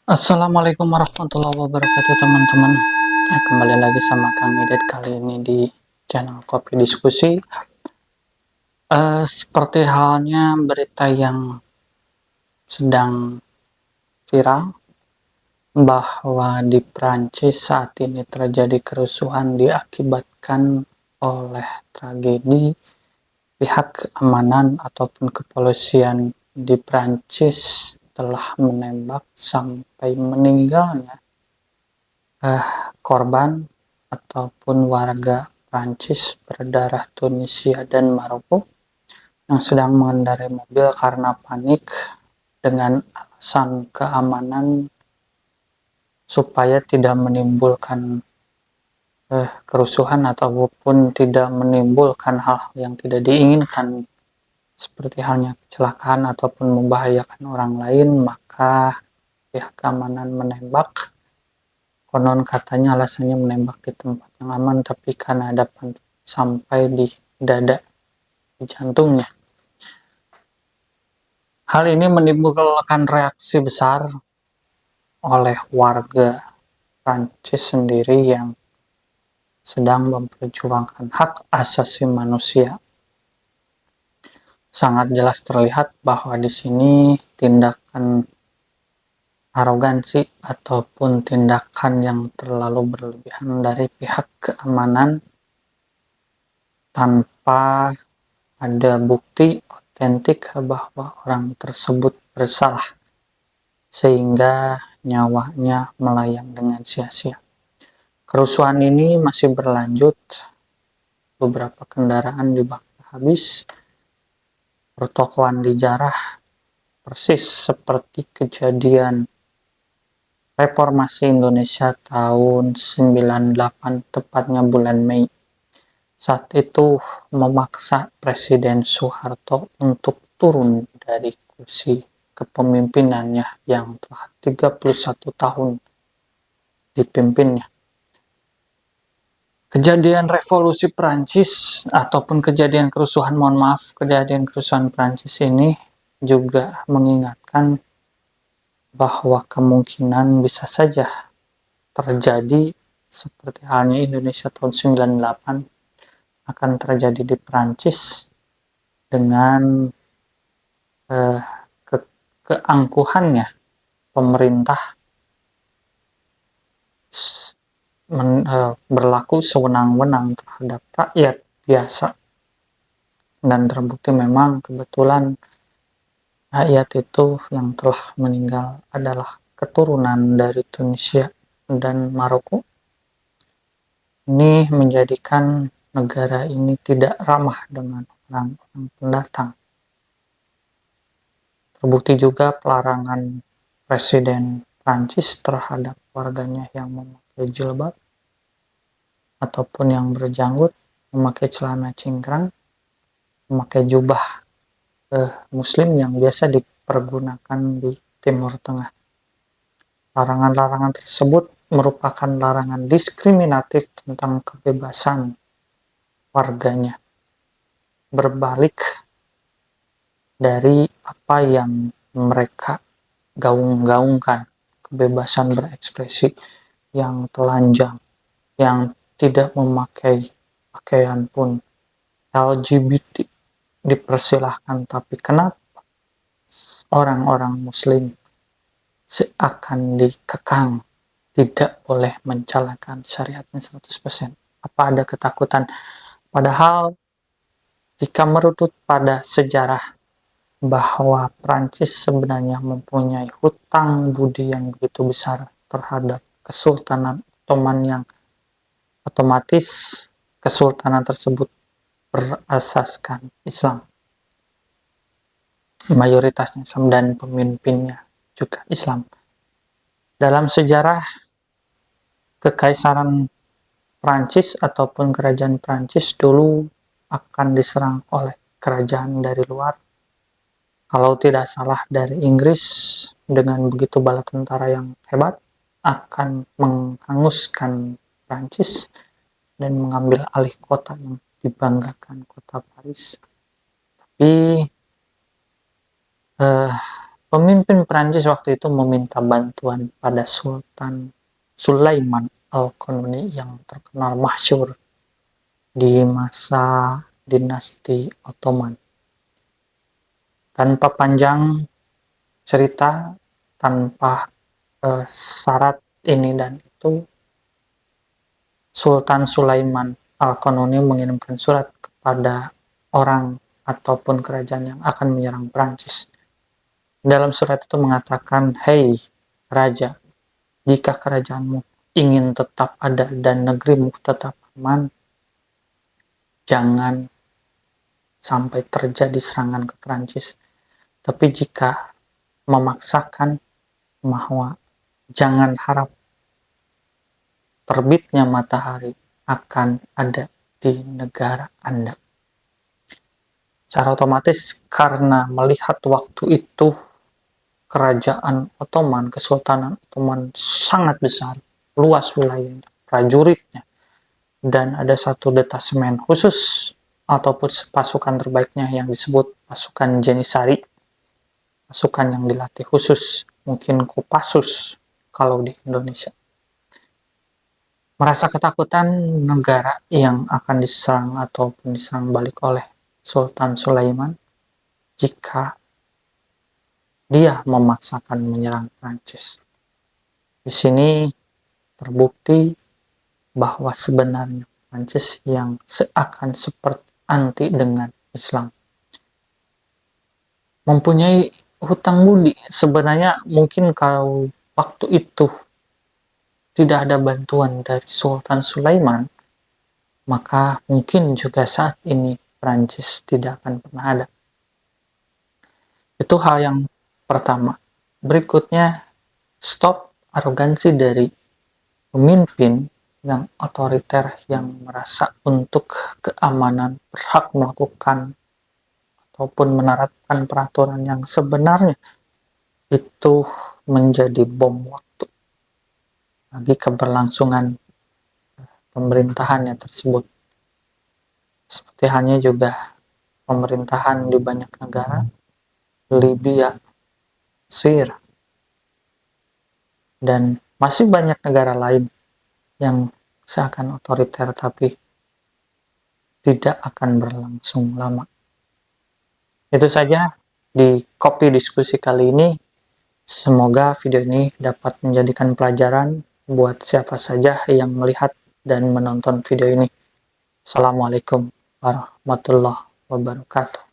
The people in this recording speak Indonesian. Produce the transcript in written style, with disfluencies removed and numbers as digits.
Assalamualaikum warahmatullahi wabarakatuh teman-teman. Kembali lagi sama Kang Idet kali ini di channel Kopi Diskusi. Seperti halnya berita yang sedang viral bahwa di Prancis saat ini terjadi kerusuhan diakibatkan oleh tragedi pihak keamanan ataupun kepolisian di Prancis telah menembak sampai meninggalnya korban ataupun warga Prancis berdarah Tunisia dan Maroko yang sedang mengendarai mobil karena panik dengan alasan keamanan supaya tidak menimbulkan kerusuhan ataupun tidak menimbulkan hal-hal yang tidak diinginkan seperti halnya kecelakaan ataupun membahayakan orang lain, maka pihak keamanan menembak. Konon katanya alasannya menembak di tempat yang aman, tapi karena ada sampai di dada, di jantungnya. Hal ini menimbulkan reaksi besar oleh warga Prancis sendiri yang sedang memperjuangkan hak asasi manusia. Sangat jelas terlihat bahwa di sini tindakan arogansi ataupun tindakan yang terlalu berlebihan dari pihak keamanan tanpa ada bukti otentik bahwa orang tersebut bersalah sehingga nyawanya melayang dengan sia-sia. Kerusuhan ini masih berlanjut, beberapa kendaraan dibakar habis, pertokoan dijarah, persis seperti kejadian Reformasi Indonesia tahun 98, tepatnya bulan Mei. Saat itu memaksa Presiden Soeharto untuk turun dari kursi kepemimpinannya yang telah 31 tahun dipimpinnya. Kejadian revolusi Prancis ataupun kejadian kerusuhan Prancis ini juga mengingatkan bahwa kemungkinan bisa saja terjadi seperti halnya Indonesia tahun 98 akan terjadi di Prancis dengan keangkuhannya pemerintah berlaku sewenang-wenang terhadap rakyat biasa, dan terbukti memang kebetulan rakyat itu yang telah meninggal adalah keturunan dari Tunisia dan Maroko. Ini menjadikan negara ini tidak ramah dengan orang-orang pendatang. Terbukti juga pelarangan Presiden Prancis terhadap warganya yang memakai jilbab ataupun yang berjanggut, memakai celana cingkrang, memakai jubah muslim yang biasa dipergunakan di Timur Tengah. Larangan-larangan tersebut merupakan larangan diskriminatif tentang kebebasan warganya, berbalik dari apa yang mereka gaung-gaungkan, kebebasan berekspresi yang telanjang, yang tidak memakai pakaian pun, LGBT dipersilahkan, tapi kenapa orang-orang muslim seakan dikekang tidak boleh mencalakan syariatnya 100%? Apa ada ketakutan? Padahal jika merutut pada sejarah bahwa Prancis sebenarnya mempunyai hutang budi yang begitu besar terhadap Kesultanan Ottoman, yang otomatis kesultanan tersebut berasaskan Islam, mayoritasnya Islam, dan pemimpinnya juga Islam. Dalam sejarah Kekaisaran Prancis ataupun Kerajaan Prancis dulu akan diserang oleh kerajaan dari luar, kalau tidak salah dari Inggris, dengan begitu bala tentara yang hebat akan menghanguskan Prancis dan mengambil alih kota yang dibanggakan, kota Paris. Tapi Pemimpin Prancis waktu itu meminta bantuan pada Sultan Sulaiman Al-Qanuni yang terkenal masyhur di masa dinasti Ottoman. Tanpa panjang cerita, tanpa syarat ini dan itu, Sultan Sulaiman Al-Qanuni mengirimkan surat kepada orang ataupun kerajaan yang akan menyerang Prancis. Dalam surat itu mengatakan, "Hei raja, jika kerajaanmu ingin tetap ada dan negerimu tetap aman, jangan sampai terjadi serangan ke Prancis. Tapi jika memaksakan, bahwa jangan harap terbitnya matahari akan ada di negara Anda." Secara otomatis karena melihat waktu itu kerajaan Ottoman, Kesultanan Ottoman sangat besar, luas wilayahnya, prajuritnya, dan ada satu detasemen khusus ataupun pasukan terbaiknya yang disebut pasukan Janissary, pasukan yang dilatih khusus, mungkin Kopassus kalau di Indonesia. Merasa ketakutan negara yang akan diserang ataupun diserang balik oleh Sultan Sulaiman jika dia memaksakan menyerang Prancis. Di sini terbukti bahwa sebenarnya Prancis yang seakan seperti anti dengan Islam mempunyai hutang budi. Sebenarnya mungkin kalau waktu itu tidak ada bantuan dari Sultan Sulaiman, maka mungkin juga saat ini Prancis tidak akan pernah ada. Itu hal yang pertama. Berikutnya, stop arogansi dari pemimpin yang otoriter yang merasa untuk keamanan berhak melakukan ataupun menerapkan peraturan yang sebenarnya itu menjadi bom waktu bagi keberlangsungan pemerintahannya tersebut. Seperti halnya juga pemerintahan di banyak negara, Libya, Mesir, dan masih banyak negara lain yang seakan otoriter tapi tidak akan berlangsung lama. Itu saja di Kopi Diskusi kali ini. Semoga video ini dapat menjadikan pelajaran buat siapa saja yang melihat dan menonton video ini. Assalamualaikum warahmatullahi wabarakatuh.